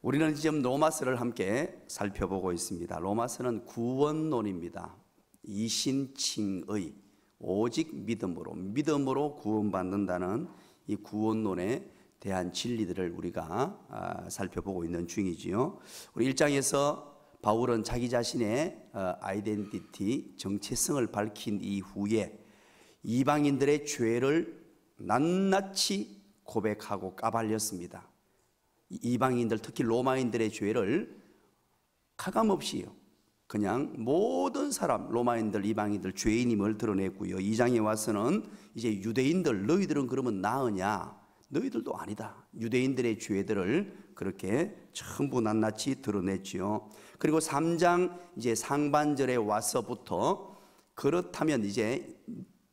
우리는 지금 로마서를 함께 살펴보고 있습니다. 로마서는 구원론입니다. 이신칭의 오직 믿음으로 구원받는다는 이 구원론에 대한 진리들을 우리가 살펴보고 있는 중이지요. 우리 1장에서 바울은 자기 자신의 아이덴티티, 정체성을 밝힌 이후에 이방인들의 죄를 낱낱이 고백하고 까발렸습니다. 이방인들, 특히 로마인들의 죄를 가감없이요, 그냥 모든 사람, 로마인들, 이방인들 죄인임을 드러냈고요. 2장에 와서는 이제 유대인들, 너희들은 그러면 나으냐? 너희들도 아니다. 유대인들의 죄들을 그렇게 전부 낱낱이 드러냈지요. 그리고 3장 이제 상반절에 와서부터 그렇다면 이제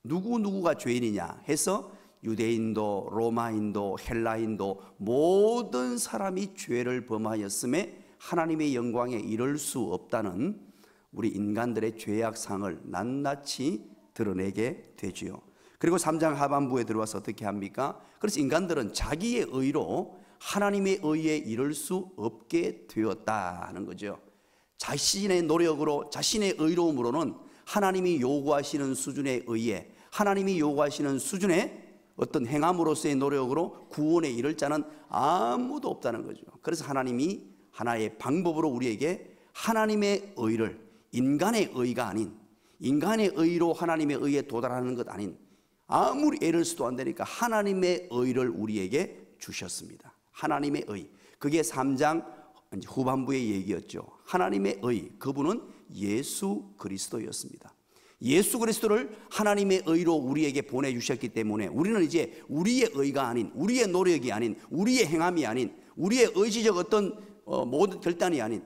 누구가 죄인이냐 해서 유대인도 로마인도 헬라인도 모든 사람이 죄를 범하였음에 하나님의 영광에 이를 수 없다는 우리 인간들의 죄악상을 낱낱이 드러내게 되지요. 그리고 3장 하반부에 들어와서 어떻게 합니까? 그래서 인간들은 자기의 의로 하나님의 의에 이를 수 없게 되었다는 거죠. 자신의 노력으로, 자신의 의로움으로는 하나님이 요구하시는 수준의 의에, 하나님이 요구하시는 수준의 어떤 행함으로서의 노력으로 구원에 이를 자는 아무도 없다는 거죠. 그래서 하나님이 하나의 방법으로 우리에게 하나님의 의를, 인간의 의가 아닌, 인간의 의로 하나님의 의에 도달하는 것 아닌, 아무리 애를 써도 안 되니까 하나님의 의를 우리에게 주셨습니다. 하나님의 의, 그게 3장 후반부의 얘기였죠. 하나님의 의, 그분은 예수 그리스도였습니다. 예수 그리스도를 하나님의 의로 우리에게 보내주셨기 때문에 우리는 이제 우리의 의가 아닌, 우리의 노력이 아닌, 우리의 행함이 아닌, 우리의 의지적 어떤 모든 결단이 아닌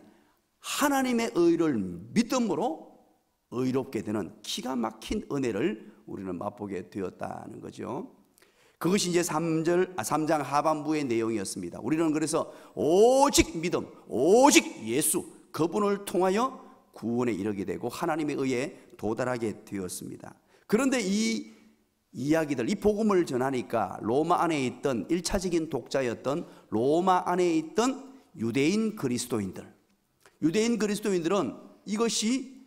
하나님의 의를 믿음으로 의롭게 되는 기가 막힌 은혜를 우리는 맛보게 되었다는 거죠. 그것이 이제 3장 하반부의 내용이었습니다. 우리는 그래서 오직 믿음, 오직 예수, 그분을 통하여 구원에 이르게 되고 하나님의 의에 도달하게 되었습니다. 그런데 이 이야기들, 이 복음을 전하니까 로마 안에 있던 1차적인 독자였던 로마 안에 있던 유대인 그리스도인들은 이것이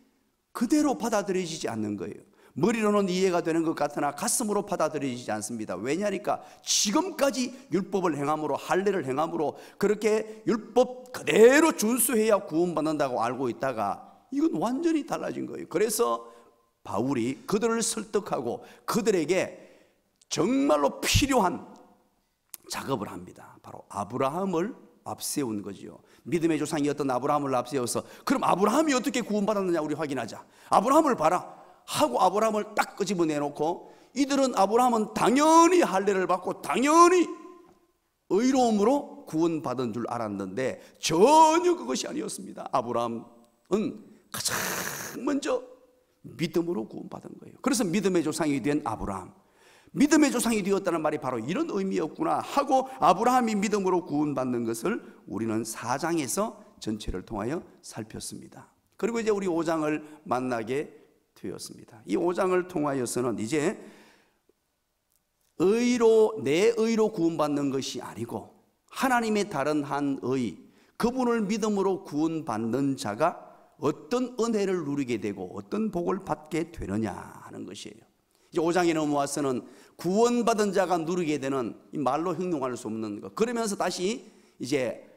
그대로 받아들여지지 않는 거예요. 머리로는 이해가 되는 것 같으나 가슴으로 받아들여지지 않습니다. 왜냐니까 지금까지 율법을 행함으로, 할례를 행함으로 그렇게 율법 그대로 준수해야 구원받는다고 알고 있다가 이건 완전히 달라진 거예요. 그래서 바울이 그들을 설득하고 그들에게 정말로 필요한 작업을 합니다. 바로 아브라함을 앞세운 거죠. 믿음의 조상이었던 아브라함을 앞세워서 그럼 아브라함이 어떻게 구원받았느냐 우리 확인하자. 아브라함을 봐라 하고 아브라함을 딱 끄집어내놓고 이들은 아브라함은 당연히 할례를 받고 당연히 의로움으로 구원받은 줄 알았는데 전혀 그것이 아니었습니다. 아브라함은 가장 먼저 믿음으로 구원받은 거예요. 그래서 믿음의 조상이 된 아브라함, 믿음의 조상이 되었다는 말이 바로 이런 의미였구나 하고 아브라함이 믿음으로 구원받는 것을 우리는 4장에서 전체를 통하여 살폈습니다. 그리고 이제 우리 5장을 만나게 되었습니다. 이 5장을 통하여서는 이제 내 의로 구원받는 것이 아니고 하나님의 다른 한 의, 그분을 믿음으로 구원받는 자가 어떤 은혜를 누리게 되고 어떤 복을 받게 되느냐 하는 것이에요. 이제 5장에 넘어와서는 구원받은 자가 누리게 되는 이 말로 형용할 수 없는 것, 그러면서 다시 이제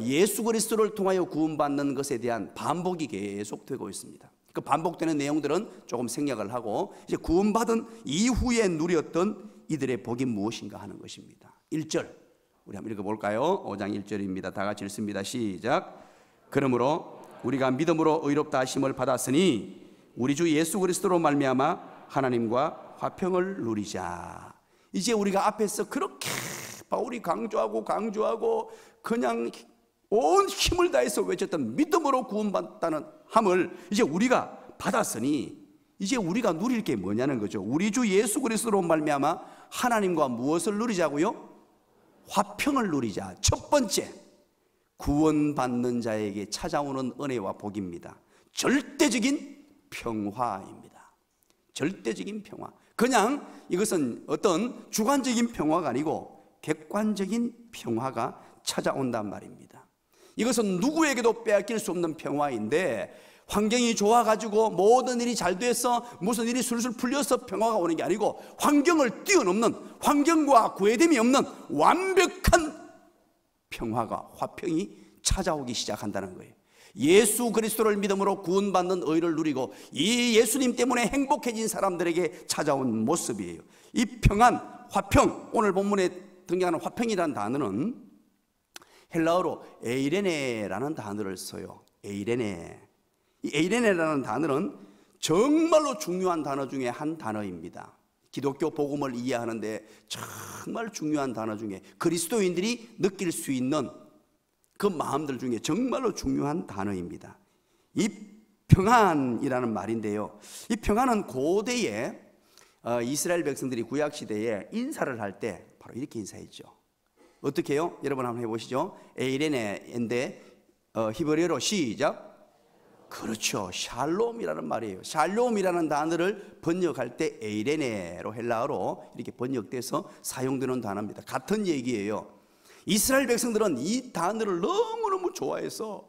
예수 그리스도를 통하여 구원받는 것에 대한 반복이 계속되고 있습니다. 그 반복되는 내용들은 조금 생략을 하고 이제 구원받은 이후에 누렸던 이들의 복이 무엇인가 하는 것입니다. 1절 우리 한번 읽어볼까요? 5장 1절입니다. 다 같이 읽습니다. 시작. 그러므로 우리가 믿음으로 의롭다 하심을 받았으니 우리 주 예수 그리스도로 말미암아 하나님과 화평을 누리자. 이제 우리가 앞에서 그렇게 바울이 강조하고 그냥 온 힘을 다해서 외쳤던 믿음으로 구원받다는 함을 이제 우리가 받았으니 이제 우리가 누릴 게 뭐냐는 거죠. 우리 주 예수 그리스도로 말미암아 하나님과 무엇을 누리자고요? 화평을 누리자. 첫 번째, 구원받는 자에게 찾아오는 은혜와 복입니다. 절대적인 평화입니다. 절대적인 평화. 그냥 이것은 어떤 주관적인 평화가 아니고 객관적인 평화가 찾아온단 말입니다. 이것은 누구에게도 빼앗길 수 없는 평화인데, 환경이 좋아가지고 모든 일이 잘 돼서 무슨 일이 술술 풀려서 평화가 오는 게 아니고, 환경을 뛰어넘는, 환경과 구애됨이 없는 완벽한 평화가, 화평이 찾아오기 시작한다는 거예요. 예수 그리스도를 믿음으로 구원받는 의를 누리고 이 예수님 때문에 행복해진 사람들에게 찾아온 모습이에요. 이 평안, 화평, 오늘 본문에 등장하는 화평이라는 단어는 헬라어로 에이레네라는 단어를 써요. 에이레네. 이 에이레네라는 단어는 정말로 중요한 단어 중에 한 단어입니다. 기독교 복음을 이해하는데 정말 중요한 단어 중에, 그리스도인들이 느낄 수 있는 그 마음들 중에 정말로 중요한 단어입니다. 이 평안이라는 말인데요, 이 평안은 고대에 이스라엘 백성들이 구약시대에 인사를 할 때 바로 이렇게 인사했죠. 어떻게 해요? 여러분 한번 해보시죠. 에이레네인데 히브리어로 시작. 그렇죠. 샬롬이라는 말이에요. 샬롬이라는 단어를 번역할 때 에이레네로, 헬라어로 이렇게 번역돼서 사용되는 단어입니다. 같은 얘기예요. 이스라엘 백성들은 이 단어를 너무너무 좋아해서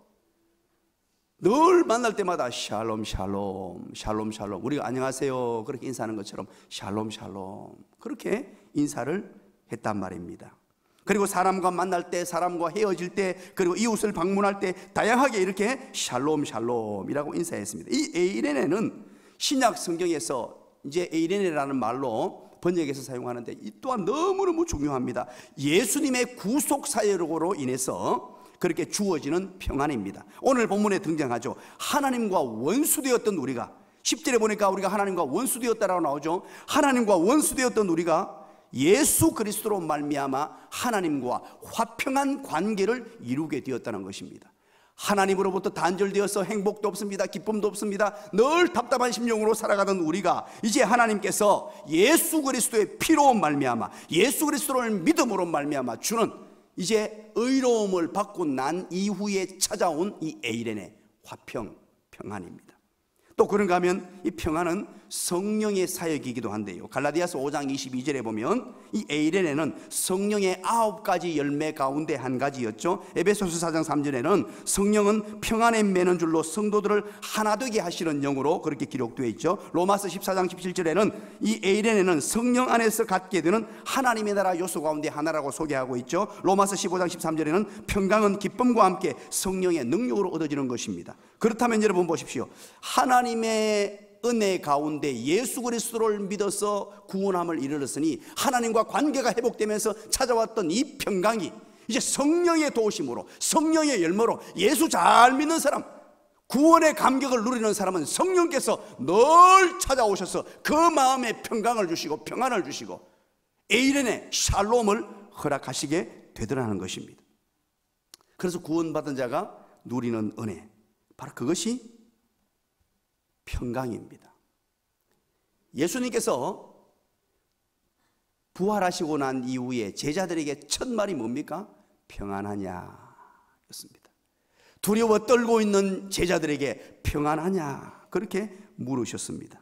늘 만날 때마다 샬롬 샬롬 샬롬 샬롬, 우리가 안녕하세요 그렇게 인사하는 것처럼 샬롬 샬롬 그렇게 인사를 했단 말입니다. 그리고 사람과 만날 때, 사람과 헤어질 때, 그리고 이웃을 방문할 때 다양하게 이렇게 샬롬 샬롬이라고 인사했습니다. 이 에이레네는 신약 성경에서 이제 에이레네라는 말로 번역해서 사용하는데, 이 또한 너무너무 중요합니다. 예수님의 구속 사역으로 인해서 그렇게 주어지는 평안입니다. 오늘 본문에 등장하죠. 하나님과 원수되었던 우리가, 10절에 보니까 우리가 하나님과 원수되었다라고 나오죠. 하나님과 원수되었던 우리가 예수 그리스도로 말미암아 하나님과 화평한 관계를 이루게 되었다는 것입니다. 하나님으로부터 단절되어서 행복도 없습니다, 기쁨도 없습니다, 늘 답답한 심령으로 살아가던 우리가 이제 하나님께서 예수 그리스도의 피로 말미암아, 예수 그리스도를 믿음으로 말미암아 주는 이제 의로움을 받고 난 이후에 찾아온 이 에이레네, 화평, 평안입니다. 또 그런가 하면 이 평안은 성령의 사역이기도 한데요, 갈라디아서 5장 22절에 보면 이 에이레네는 성령의 9가지 열매 가운데 한 가지였죠. 에베소서 4장 3절에는 성령은 평안에 매는 줄로 성도들을 하나 되게 하시는 영으로 그렇게 기록되어 있죠. 로마서 14장 17절에는 이 에이레네는 성령 안에서 갖게 되는 하나님의 나라 요소 가운데 하나라고 소개하고 있죠. 로마서 15장 13절에는 평강은 기쁨과 함께 성령의 능력으로 얻어지는 것입니다. 그렇다면 여러분 보십시오. 하나님의 은혜 가운데 예수 그리스도를 믿어서 구원함을 이르렀으니 하나님과 관계가 회복되면서 찾아왔던 이 평강이 이제 성령의 도우심으로, 성령의 열매로, 예수 잘 믿는 사람, 구원의 감격을 누리는 사람은 성령께서 늘 찾아오셔서 그 마음에 평강을 주시고 평안을 주시고 에이레네, 샬롬을 허락하시게 되더라는 것입니다. 그래서 구원받은 자가 누리는 은혜, 바로 그것이 평강입니다. 예수님께서 부활하시고 난 이후에 제자들에게 첫 말이 뭡니까? 평안하냐 였습니다. 두려워 떨고 있는 제자들에게 평안하냐 그렇게 물으셨습니다.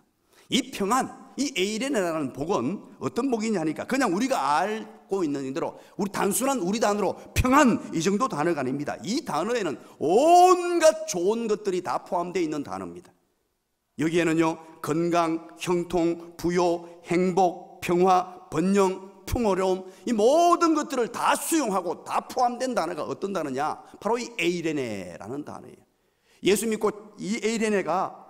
이 평안, 이 에이레네라는 복은 어떤 복이냐 하니까 그냥 우리가 알고 있는 대로 우리 단순한 우리 단어로 평안 이 정도 단어가 아닙니다. 이 단어에는 온갖 좋은 것들이 다 포함되어 있는 단어입니다. 여기에는요, 건강, 형통, 부요, 행복, 평화, 번영, 풍요로움, 이 모든 것들을 다 수용하고 다 포함된 단어가 어떤 단어냐? 바로 이 에이레네라는 단어예요. 예수 믿고 이 에이레네가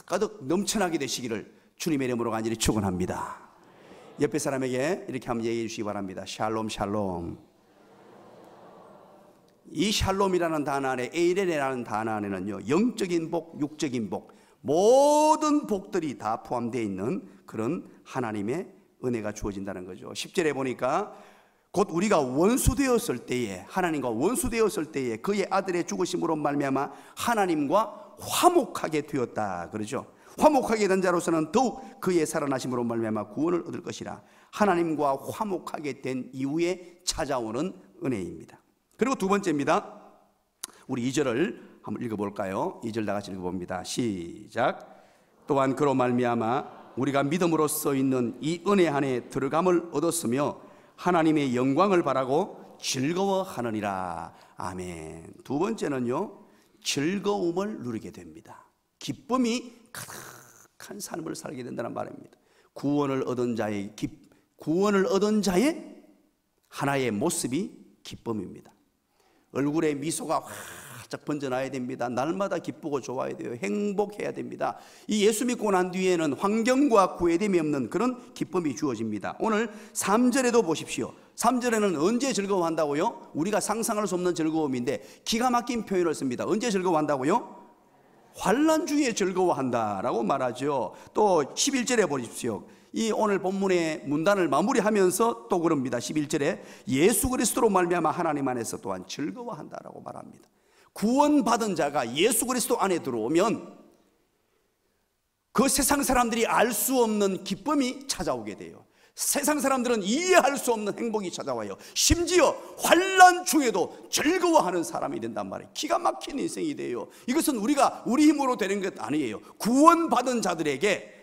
가득 넘쳐나게 되시기를 주님의 이름으로 간절히 축원합니다. 옆에 사람에게 이렇게 한번 얘기해 주시기 바랍니다. 샬롬 샬롬. 이 샬롬이라는 단어 안에, 에이레네라는 단어 안에는요, 영적인 복, 육적인 복, 모든 복들이 다 포함되어 있는 그런 하나님의 은혜가 주어진다는 거죠. 10절에 보니까 곧 우리가 원수되었을 때에, 하나님과 원수되었을 때에 그의 아들의 죽으심으로 말미암아 하나님과 화목하게 되었다 그러죠. 화목하게 된 자로서는 더욱 그의 살아나심으로 말미암아 구원을 얻을 것이라. 하나님과 화목하게 된 이후에 찾아오는 은혜입니다. 그리고 두 번째입니다. 우리 2절을 한번 읽어볼까요? 2절 다 같이 읽어봅니다. 시작. 또한 그로 말미암아 우리가 믿음으로 써 있는 이 은혜 안에 들어감을 얻었으며 하나님의 영광을 바라고 즐거워하느니라. 아멘. 두 번째는요, 즐거움을 누리게 됩니다. 기쁨이 가득한 삶을 살게 된다는 말입니다. 구원을 얻은 자의 하나의 모습이 기쁨입니다. 얼굴에 미소가 활짝 번져나야 됩니다. 날마다 기쁘고 좋아야 돼요. 행복해야 됩니다. 이 예수 믿고 난 뒤에는 환경과 구애됨이 없는 그런 기쁨이 주어집니다. 오늘 3절에도 보십시오. 3절에는 언제 즐거워한다고요? 우리가 상상할 수 없는 즐거움인데 기가 막힌 표현을 씁니다. 언제 즐거워한다고요? 환난 중에 즐거워한다라고 말하죠. 또 11절에 보십시오. 이 오늘 본문의 문단을 마무리하면서 또 그럽니다. 11절에 예수 그리스도로 말미암아 하나님 안에서 또한 즐거워한다라고 말합니다. 구원받은 자가 예수 그리스도 안에 들어오면 그 세상 사람들이 알 수 없는 기쁨이 찾아오게 돼요. 세상 사람들은 이해할 수 없는 행복이 찾아와요. 심지어 환난 중에도 즐거워하는 사람이 된단 말이에요. 기가 막힌 인생이 돼요. 이것은 우리 힘으로 되는 것 아니에요. 구원받은 자들에게,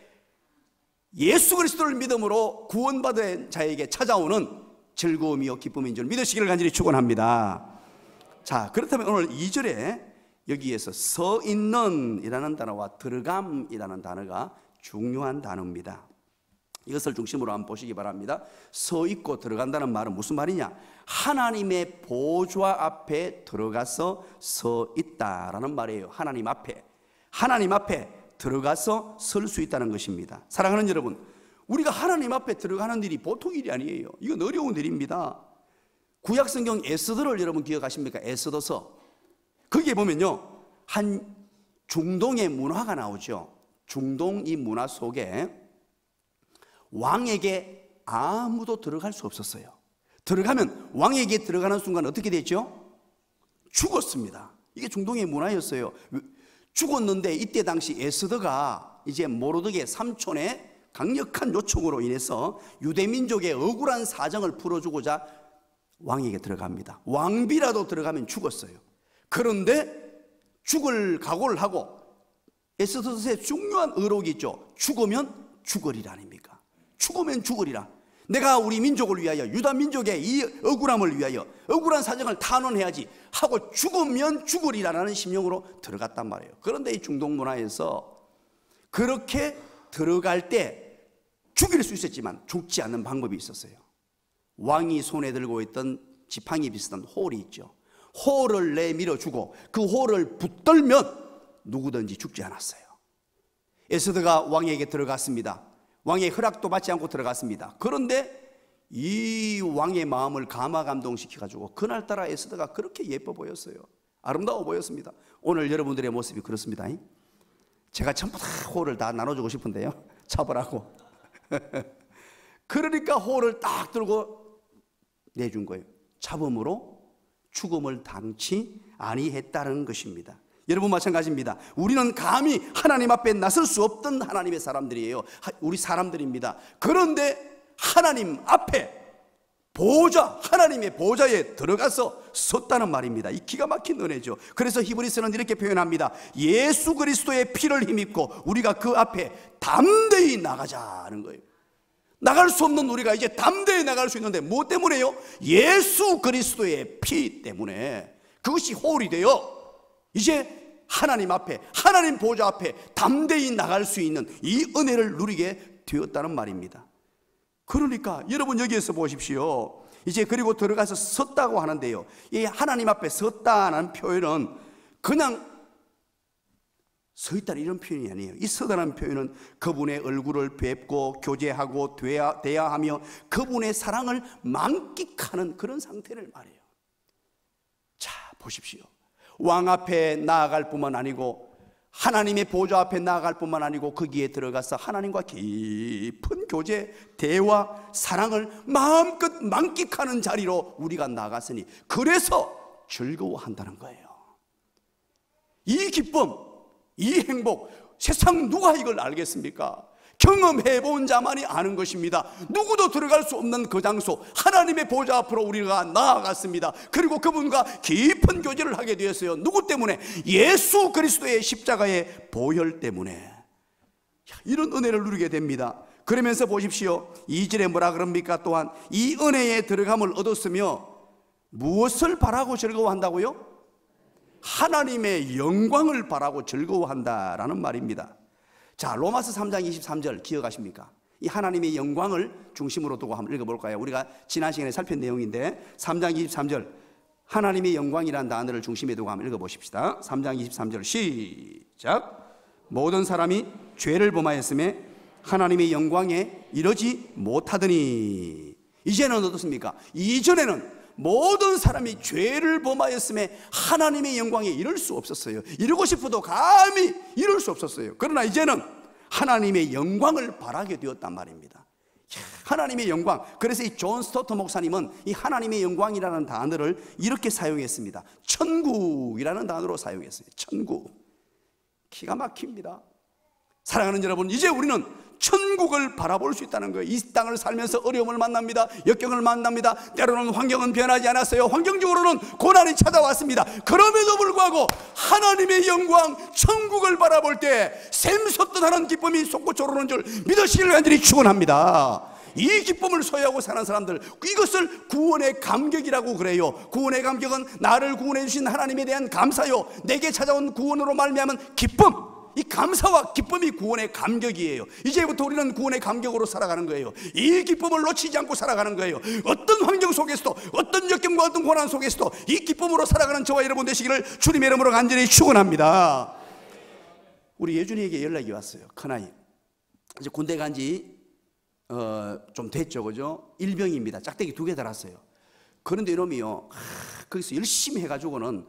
예수 그리스도를 믿음으로 구원받은 자에게 찾아오는 즐거움이요 기쁨인 줄 믿으시기를 간절히 축원합니다. 자, 그렇다면 오늘 2절에 여기에서 서 있는 이라는 단어와 들어감이라는 단어가 중요한 단어입니다. 이것을 중심으로 한번 보시기 바랍니다. 서 있고 들어간다는 말은 무슨 말이냐? 하나님의 보좌 앞에 들어가서 서 있다라는 말이에요. 하나님 앞에 들어가서 설 수 있다는 것입니다. 사랑하는 여러분, 우리가 하나님 앞에 들어가는 일이 보통 일이 아니에요. 이건 어려운 일입니다. 구약성경 에스더를 여러분 기억하십니까? 에스더서. 거기에 보면요, 한 중동의 문화가 나오죠. 중동 이 문화 속에 왕에게 아무도 들어갈 수 없었어요. 들어가면 왕에게 들어가는 순간 어떻게 됐죠? 죽었습니다. 이게 중동의 문화였어요. 죽었는데 이때 당시 에스더가 이제 모르드게 삼촌의 강력한 요청으로 인해서 유대민족의 억울한 사정을 풀어주고자 왕에게 들어갑니다. 왕비라도 들어가면 죽었어요. 그런데 죽을 각오를 하고 에스더의 중요한 의록이 있죠. 죽으면 죽으리라 아닙니까? 죽으면 죽으리라. 내가 우리 민족을 위하여, 유다 민족의 이 억울함을 위하여 억울한 사정을 탄원해야지 하고 죽으면 죽으리라는 심령으로 들어갔단 말이에요. 그런데 이 중동 문화에서 그렇게 들어갈 때 죽일 수 있었지만 죽지 않는 방법이 있었어요. 왕이 손에 들고 있던 지팡이 비슷한 홀이 있죠. 홀을 내밀어 주고 그 홀을 붙들면 누구든지 죽지 않았어요. 에스더가 왕에게 들어갔습니다. 왕의 허락도 받지 않고 들어갔습니다. 그런데 이 왕의 마음을 감화감동시켜가지고 그날따라 에스더가 그렇게 예뻐 보였어요. 아름다워 보였습니다. 오늘 여러분들의 모습이 그렇습니다. 제가 전부 다 홀을 다 나눠주고 싶은데요, 잡으라고. 그러니까 홀을 딱 들고 내준 거예요. 잡음으로 죽음을 당치 아니했다는 것입니다. 여러분 마찬가지입니다. 우리는 감히 하나님 앞에 나설 수 없던 하나님의 사람들이에요. 우리 사람들입니다. 그런데 하나님 앞에 하나님의 보좌에 들어가서 섰다는 말입니다. 이 기가 막힌 은혜죠. 그래서 히브리서는 이렇게 표현합니다. 예수 그리스도의 피를 힘입고 우리가 그 앞에 담대히 나가자는 거예요. 나갈 수 없는 우리가 이제 담대히 나갈 수 있는데 무엇 때문에요? 예수 그리스도의 피 때문에. 그것이 홀이 되어 이제 하나님 앞에, 하나님 보좌 앞에 담대히 나갈 수 있는 이 은혜를 누리게 되었다는 말입니다. 그러니까 여러분 여기에서 보십시오. 이제 그리고 들어가서 섰다고 하는데요, 이 하나님 앞에 섰다는 표현은 그냥 서 있다는 이런 표현이 아니에요. 이 서다라는 표현은 그분의 얼굴을 뵙고 교제하고 대화하며 그분의 사랑을 만끽하는 그런 상태를 말해요. 자, 보십시오. 왕 앞에 나아갈 뿐만 아니고 하나님의 보좌 앞에 나아갈 뿐만 아니고 거기에 들어가서 하나님과 깊은 교제, 대화, 사랑을 마음껏 만끽하는 자리로 우리가 나갔으니 그래서 즐거워한다는 거예요. 이 기쁨, 이 행복, 세상 누가 이걸 알겠습니까? 경험해 본 자만이 아는 것입니다. 누구도 들어갈 수 없는 그 장소, 하나님의 보좌 앞으로 우리가 나아갔습니다. 그리고 그분과 깊은 교제를 하게 되었어요. 누구 때문에? 예수 그리스도의 십자가의 보혈 때문에. 이런 은혜를 누리게 됩니다. 그러면서 보십시오. 2절에 뭐라 그럽니까? 또한 이 은혜에 들어감을 얻었으며 무엇을 바라고 즐거워한다고요? 하나님의 영광을 바라고 즐거워한다라는 말입니다. 자, 로마서 3장 23절 기억하십니까? 이 하나님의 영광을 중심으로 두고 한번 읽어볼까요? 우리가 지난 시간에 살핀 내용인데 3장 23절 하나님의 영광이라는 단어를 중심에 두고 한번 읽어보십시다. 3장 23절 시작. 모든 사람이 죄를 범하였음에 하나님의 영광에 이르지 못하더니. 이제는 어떻습니까? 이전에는 모든 사람이 죄를 범하였음에 하나님의 영광에 이를 수 없었어요. 이루고 싶어도 감히 이룰 수 없었어요. 그러나 이제는 하나님의 영광을 바라게 되었단 말입니다. 하나님의 영광. 그래서 이 존 스토터 목사님은 이 하나님의 영광이라는 단어를 이렇게 사용했습니다. 천국이라는 단어로 사용했어요. 천국. 기가 막힙니다. 사랑하는 여러분, 이제 우리는 천국을 바라볼 수 있다는 거예요. 이 땅을 살면서 어려움을 만납니다. 역경을 만납니다. 때로는 환경은 변하지 않았어요. 환경적으로는 고난이 찾아왔습니다. 그럼에도 불구하고 하나님의 영광, 천국을 바라볼 때 샘솟던 하는 기쁨이 솟구쳐 오르는 줄 믿으시길 간절히 축원합니다. 이 기쁨을 소유하고 사는 사람들, 이것을 구원의 감격이라고 그래요. 구원의 감격은 나를 구원해 주신 하나님에 대한 감사요, 내게 찾아온 구원으로 말미암은 기쁨. 이 감사와 기쁨이 구원의 감격이에요. 이제부터 우리는 구원의 감격으로 살아가는 거예요. 이 기쁨을 놓치지 않고 살아가는 거예요. 어떤 환경 속에서도, 어떤 역경과 어떤 고난 속에서도 이 기쁨으로 살아가는 저와 여러분 되시기를 주님의 이름으로 간절히 축원합니다. 우리 예준이에게 연락이 왔어요. 큰아이 이제 군대 간지 좀 됐죠, 그죠? 일병입니다. 짝대기 2개 달았어요. 그런데 이놈이요, 거기서 열심히 해가지고는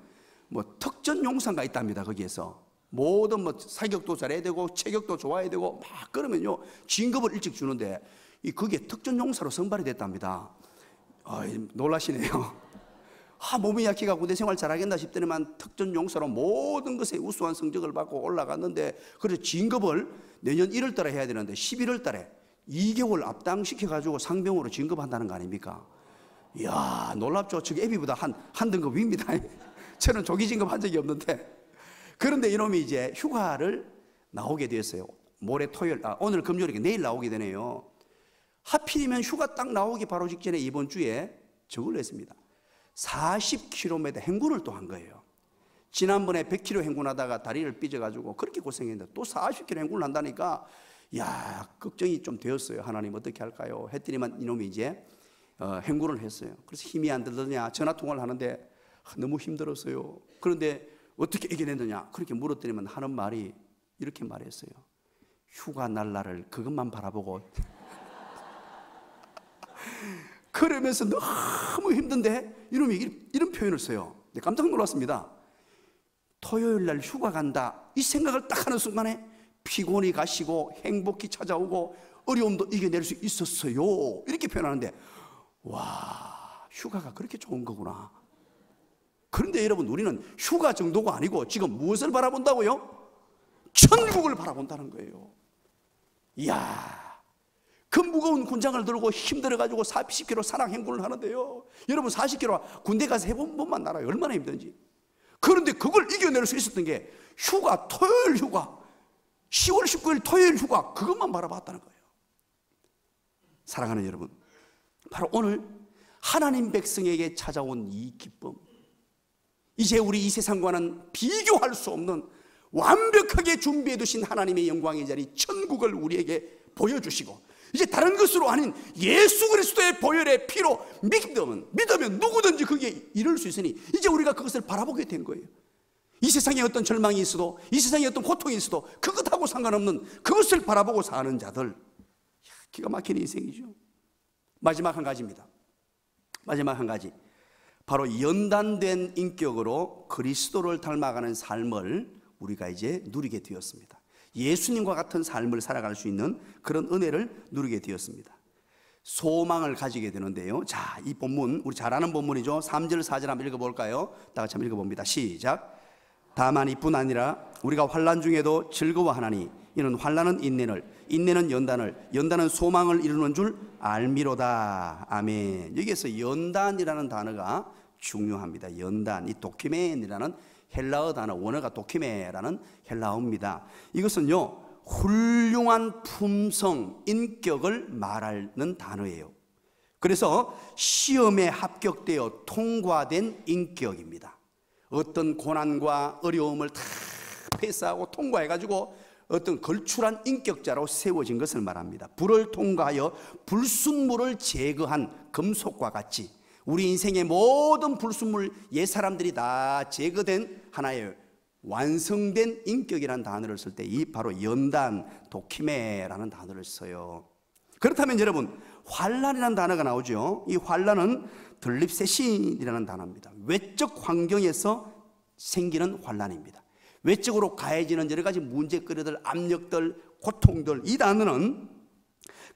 뭐 특전용사가 있답니다. 거기에서 모든 뭐 사격도 잘해야 되고 체격도 좋아야 되고 막 그러면요 진급을 일찍 주는데 그게 특전용사로 선발이 됐답니다. 놀라시네요. 몸이 약해가 군대 생활 잘하겠나 싶더니만 특전용사로 모든 것에 우수한 성적을 받고 올라갔는데, 그래서 진급을 내년 1월 달에 해야 되는데 11월 달에 2개월 앞당시켜가지고 상병으로 진급한다는 거 아닙니까? 이야, 놀랍죠. 저기 애비보다 한 등급 위입니다. 저는 조기 진급한 적이 없는데. 그런데 이놈이 이제 휴가를 나오게 되었어요. 모레 토요일, 오늘 금요일이니까 내일 나오게 되네요. 하필이면 휴가 딱 나오기 바로 직전에 이번 주에 저걸 했습니다. 40km 행군을 또 한 거예요. 지난번에 100km 행군하다가 다리를 삐져가지고 그렇게 고생했는데 또 40km 행군을 한다니까, 야, 걱정이 좀 되었어요. 하나님 어떻게 할까요? 했더니만 이놈이 이제 행군을 했어요. 그래서 힘이 안 들더냐, 전화 통화를 하는데 너무 힘들었어요. 그런데 어떻게 이겨냈느냐 그렇게 물었더니만 하는 말이 이렇게 말했어요. 휴가 날 날을 그것만 바라보고 그러면서 너무 힘든데 이놈이 이런 표현을 써요. 깜짝 놀랐습니다. 토요일 날 휴가 간다 이 생각을 딱 하는 순간에 피곤이 가시고 행복이 찾아오고 어려움도 이겨낼 수 있었어요. 이렇게 표현하는데, 와, 휴가가 그렇게 좋은 거구나. 그런데 여러분, 우리는 휴가 정도가 아니고 지금 무엇을 바라본다고요? 천국을 바라본다는 거예요. 이야, 그 무거운 군장을 들고 힘들어가지고 40km 산악 행군을 하는데요, 여러분 40km 군대 가서 해본 번만 알아요. 얼마나 힘든지. 그런데 그걸 이겨낼 수 있었던 게 휴가, 토요일 휴가, 10월 19일 토요일 휴가, 그것만 바라봤다는 거예요. 사랑하는 여러분, 바로 오늘 하나님 백성에게 찾아온 이 기쁨, 이제 우리 이 세상과는 비교할 수 없는 완벽하게 준비해 두신 하나님의 영광의 자리 천국을 우리에게 보여주시고, 이제 다른 것으로 아닌 예수 그리스도의 보혈의 피로 믿으면 누구든지 그게 이룰 수 있으니 이제 우리가 그것을 바라보게 된 거예요. 이 세상에 어떤 절망이 있어도, 이 세상에 어떤 고통이 있어도 그것하고 상관없는 그것을 바라보고 사는 자들, 기가 막힌 인생이죠. 마지막 한 가지입니다. 마지막 한 가지, 바로 연단된 인격으로 그리스도를 닮아가는 삶을 우리가 이제 누리게 되었습니다. 예수님과 같은 삶을 살아갈 수 있는 그런 은혜를 누리게 되었습니다. 소망을 가지게 되는데요, 자, 이 본문 우리 잘 아는 본문이죠. 3절 4절 한번 읽어볼까요? 다 같이 한번 읽어봅니다. 시작. 다만 이뿐 아니라 우리가 환난 중에도 즐거워하나니 이는 환난은 인내를, 인내는 연단을, 연단은 소망을 이루는 줄 알미로다. 아멘. 여기에서 연단이라는 단어가 중요합니다. 연단, 이 도키멘이라는 헬라어 단어, 원어가 도키메라는 헬라어입니다. 이것은요, 훌륭한 품성, 인격을 말하는 단어예요. 그래서 시험에 합격되어 통과된 인격입니다. 어떤 고난과 어려움을 다 패스하고 통과해가지고 어떤 걸출한 인격자로 세워진 것을 말합니다. 불을 통과하여 불순물을 제거한 금속과 같이 우리 인생의 모든 불순물, 옛사람들이 다 제거된 하나의 완성된 인격이라는 단어를 쓸 때 이 바로 연단, 도키메라는 단어를 써요. 그렇다면 여러분, 환난이라는 단어가 나오죠. 이 환난은 들립세신이라는 단어입니다. 외적 환경에서 생기는 환난입니다. 외적으로 가해지는 여러 가지 문제거리들, 압력들, 고통들, 이 단어는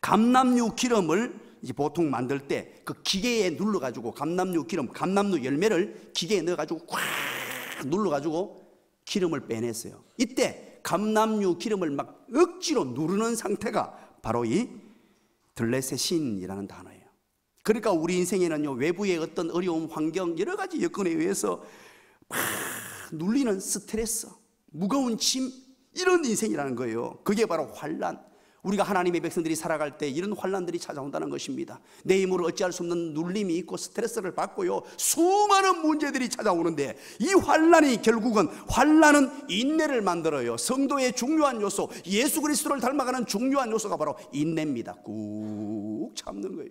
감람류 기름을 이제 보통 만들 때 그 기계에 눌러가지고 감람류 기름, 감람류 열매를 기계에 넣어가지고 꽉 눌러가지고 기름을 빼냈어요. 이때 감람류 기름을 막 억지로 누르는 상태가 바로 이 들레세신이라는 단어예요. 그러니까 우리 인생에는요, 외부의 어떤 어려운 환경, 여러 가지 여건에 의해서 막 눌리는 스트레스, 무거운 짐, 이런 인생이라는 거예요. 그게 바로 환난. 우리가 하나님의 백성들이 살아갈 때 이런 환난들이 찾아온다는 것입니다. 내 힘으로 어찌할 수 없는 눌림이 있고 스트레스를 받고요, 수많은 문제들이 찾아오는데 이 환난이 결국은, 환난은 인내를 만들어요. 성도의 중요한 요소, 예수 그리스도를 닮아가는 중요한 요소가 바로 인내입니다. 꾹 참는 거예요.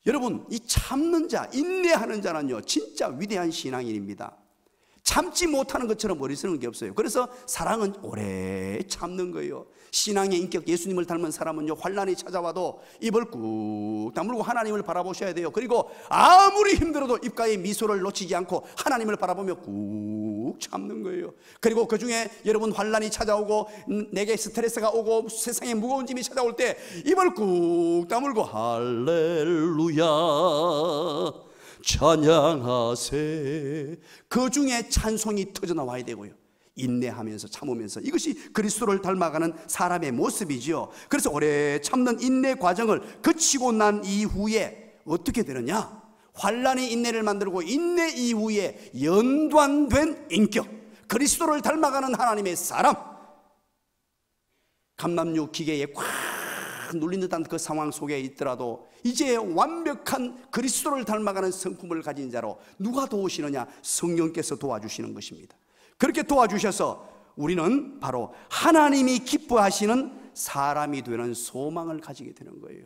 여러분, 이 참는 자, 인내하는 자는요 진짜 위대한 신앙인입니다. 참지 못하는 것처럼 어리석은 게 없어요. 그래서 사랑은 오래 참는 거예요. 신앙의 인격, 예수님을 닮은 사람은요, 환난이 찾아와도 입을 꾹 다물고 하나님을 바라보셔야 돼요. 그리고 아무리 힘들어도 입가에 미소를 놓치지 않고 하나님을 바라보며 꾹 참는 거예요. 그리고 그 중에 여러분, 환난이 찾아오고 내게 스트레스가 오고 세상에 무거운 짐이 찾아올 때 입을 꾹 다물고 할렐루야 찬양하세, 그 중에 찬송이 터져나와야 되고요, 인내하면서 참으면서, 이것이 그리스도를 닮아가는 사람의 모습이지요. 그래서 오래 참는 인내 과정을 거치고 난 이후에 어떻게 되느냐, 환난이 인내를 만들고 인내 이후에 연단된 인격, 그리스도를 닮아가는 하나님의 사람, 감람류 기계에 꽉 눌린 듯한 그 상황 속에 있더라도 이제 완벽한 그리스도를 닮아가는 성품을 가진 자로 누가 도우시느냐? 성령께서 도와주시는 것입니다. 그렇게 도와주셔서 우리는 바로 하나님이 기뻐하시는 사람이 되는 소망을 가지게 되는 거예요.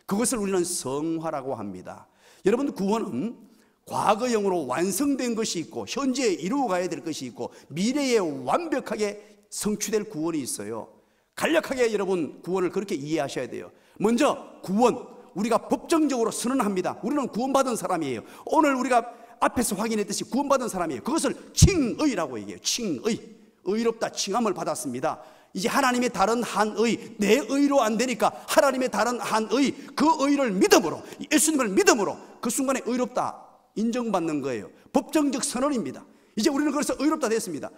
그것을 우리는 성화라고 합니다. 여러분, 구원은 과거형으로 완성된 것이 있고 현재에 이루어가야 될 것이 있고 미래에 완벽하게 성취될 구원이 있어요. 간략하게 여러분, 구원을 그렇게 이해하셔야 돼요. 먼저 구원, 우리가 법정적으로 선언합니다. 우리는 구원받은 사람이에요. 오늘 우리가 앞에서 확인했듯이 구원받은 사람이에요. 그것을 칭의라고 얘기해요. 칭의, 의롭다, 칭함을 받았습니다. 이제 하나님의 다른 한의, 내 의로 안 되니까 하나님의 다른 한의, 그 의를 믿음으로, 예수님을 믿음으로 그 순간에 의롭다 인정받는 거예요. 법정적 선언입니다. 이제 우리는 그래서 의롭다 됐습니다.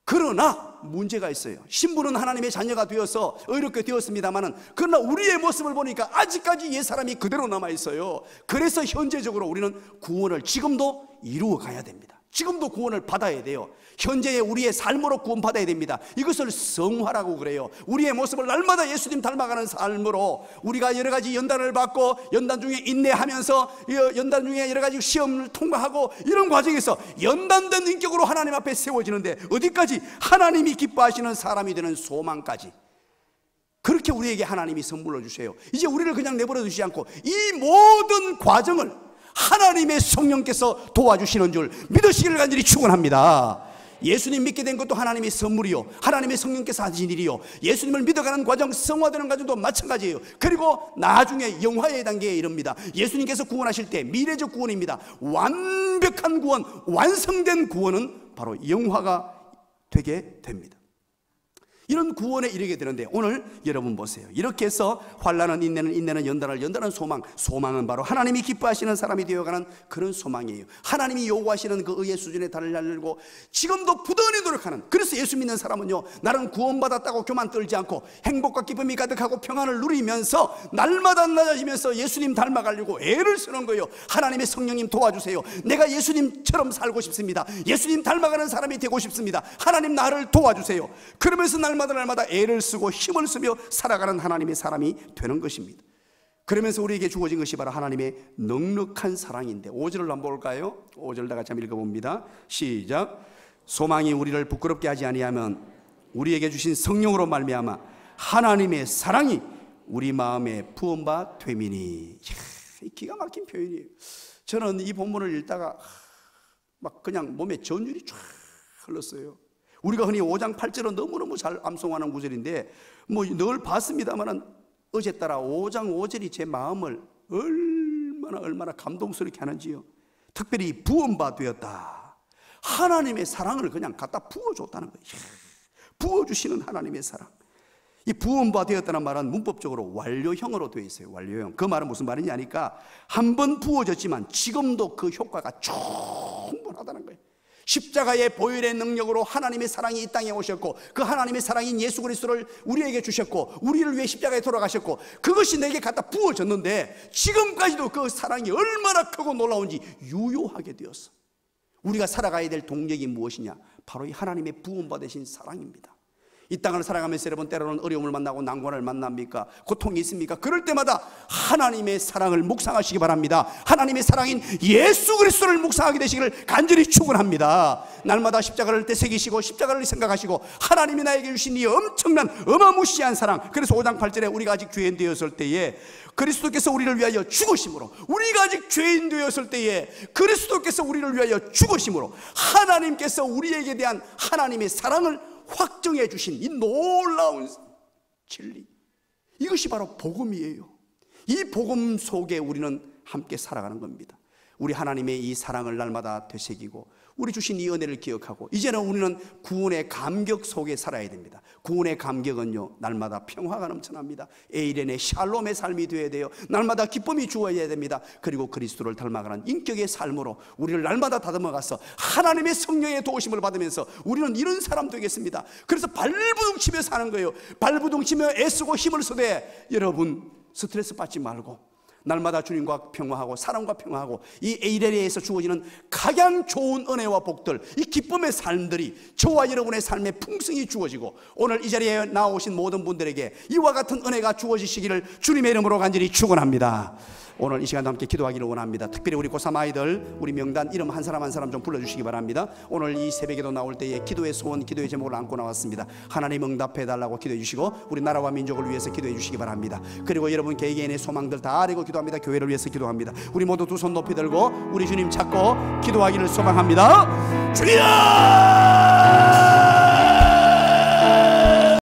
그러나 문제가 있어요. 신부는 하나님의 자녀가 되어서 의롭게 되었습니다만은, 그러나 우리의 모습을 보니까 아직까지 옛사람이 그대로 남아있어요. 그래서 현재적으로 우리는 구원을 지금도 이루어 가야 됩니다. 지금도 구원을 받아야 돼요. 현재의 우리의 삶으로 구원받아야 됩니다. 이것을 성화라고 그래요. 우리의 모습을 날마다 예수님 닮아가는 삶으로 우리가 여러 가지 연단을 받고 연단 중에 인내하면서 연단 중에 여러 가지 시험을 통과하고 이런 과정에서 연단된 인격으로 하나님 앞에 세워지는데, 어디까지? 하나님이 기뻐하시는 사람이 되는 소망까지. 그렇게 우리에게 하나님이 선물로 주세요. 이제 우리를 그냥 내버려 두시지 않고 이 모든 과정을 하나님의 성령께서 도와주시는 줄 믿으시기를 간절히 축원합니다. 예수님 믿게 된 것도 하나님의 선물이요, 하나님의 성령께서 하신 일이요, 예수님을 믿어가는 과정, 성화되는 과정도 마찬가지예요. 그리고 나중에 영화의 단계에 이릅니다. 예수님께서 구원하실 때 미래적 구원입니다. 완벽한 구원, 완성된 구원은 바로 영화가 되게 됩니다. 이런 구원에 이르게 되는데, 오늘 여러분 보세요. 이렇게 해서 환난은 인내는, 인내는 연단을, 연단은 소망, 소망은 바로 하나님이 기뻐하시는 사람이 되어가는 그런 소망이에요. 하나님이 요구하시는 그 의의 수준에 달려고 지금도 부단히 노력하는, 그래서 예수 믿는 사람은요, 나는 구원받았다고 교만 떨지 않고 행복과 기쁨이 가득하고 평안을 누리면서 날마다 낮아지면서 예수님 닮아가려고 애를 쓰는 거예요. 하나님의 성령님 도와주세요. 내가 예수님처럼 살고 싶습니다. 예수님 닮아가는 사람이 되고 싶습니다. 하나님 나를 도와주세요. 그러면서 날마다 애를 쓰고 힘을 쓰며 살아가는 하나님의 사람이 되는 것입니다. 그러면서 우리에게 주어진 것이 바로 하나님의 넉넉한 사랑인데 5절을 한번 볼까요? 5절 다 같이 한번 읽어봅니다. 시작. 소망이 우리를 부끄럽게 하지 아니하면 우리에게 주신 성령으로 말미암아 하나님의 사랑이 우리 마음에 부음바 되미니. 기가 막힌 표현이에요. 저는 이 본문을 읽다가 막 그냥 몸에 전율이 쫙 흘렀어요. 우리가 흔히 5장 8절은 너무너무 잘 암송하는 구절인데 뭐 늘 봤습니다만 어제 따라 5장 5절이 제 마음을 얼마나 감동스럽게 하는지요. 특별히 부음바 되었다. 하나님의 사랑을 그냥 갖다 부어줬다는 거예요. 부어주시는 하나님의 사랑. 이 부음바 되었다는 말은 문법적으로 완료형으로 되어 있어요. 완료형. 그 말은 무슨 말이냐니까 한 번 부어졌지만 지금도 그 효과가 충분하다는 거예요. 십자가의 보혈의 능력으로 하나님의 사랑이 이 땅에 오셨고 그 하나님의 사랑인 예수 그리스도를 우리에게 주셨고 우리를 위해 십자가에 돌아가셨고 그것이 내게 갖다 부어졌는데 지금까지도 그 사랑이 얼마나 크고 놀라운지 유효하게 되었어. 우리가 살아가야 될 동력이 무엇이냐? 바로 이 하나님의 부음받으신 사랑입니다. 이 땅을 살아가면서 여러분 때로는 어려움을 만나고 난관을 만납니까? 고통이 있습니까? 그럴 때마다 하나님의 사랑을 묵상하시기 바랍니다. 하나님의 사랑인 예수 그리스도를 묵상하게 되시기를 간절히 축원합니다. 날마다 십자가를 떼새기시고 십자가를 생각하시고 하나님이 나에게 주신 이 엄청난 어마무시한 사랑. 그래서 5장 8절에 우리가 아직 죄인 되었을 때에 그리스도께서 우리를 위하여 죽으심으로, 우리가 아직 죄인 되었을 때에 그리스도께서 우리를 위하여 죽으심으로 하나님께서 우리에게 대한 하나님의 사랑을 확정해 주신 이 놀라운 진리, 이것이 바로 복음이에요. 이 복음 속에 우리는 함께 살아가는 겁니다. 우리 하나님의 이 사랑을 날마다 되새기고 우리 주신 이 은혜를 기억하고 이제는 우리는 구원의 감격 속에 살아야 됩니다. 구원의 감격은요, 날마다 평화가 넘쳐납니다. 에이렌의 샬롬의 삶이 되어야 돼요. 날마다 기쁨이 주어야 됩니다. 그리고 그리스도를 닮아가는 인격의 삶으로 우리를 날마다 다듬어가서 하나님의 성령의 도우심을 받으면서 우리는 이런 사람 되겠습니다. 그래서 발부둥치며 사는 거예요. 발부둥치며 애쓰고 힘을 쓰되 여러분 스트레스 받지 말고 날마다 주님과 평화하고 사랑과 평화하고 이 에이레리에서 주어지는 가장 좋은 은혜와 복들, 이 기쁨의 삶들이 저와 여러분의 삶에 풍성히 주어지고 오늘 이 자리에 나오신 모든 분들에게 이와 같은 은혜가 주어지시기를 주님의 이름으로 간절히 축원합니다. 오늘 이 시간도 함께 기도하기를 원합니다. 특별히 우리 고3 아이들, 우리 명단 이름 한 사람 한 사람 좀 불러주시기 바랍니다. 오늘 이 새벽에도 나올 때에 기도의 소원, 기도의 제목을 안고 나왔습니다. 하나님 응답해달라고 기도해 주시고 우리 나라와 민족을 위해서 기도해 주시기 바랍니다. 그리고 여러분 개개인의 소망들 다 아뢰고 기도합니다. 교회를 위해서 기도합니다. 우리 모두 두 손 높이 들고 우리 주님 찾고 기도하기를 소망합니다. 주여!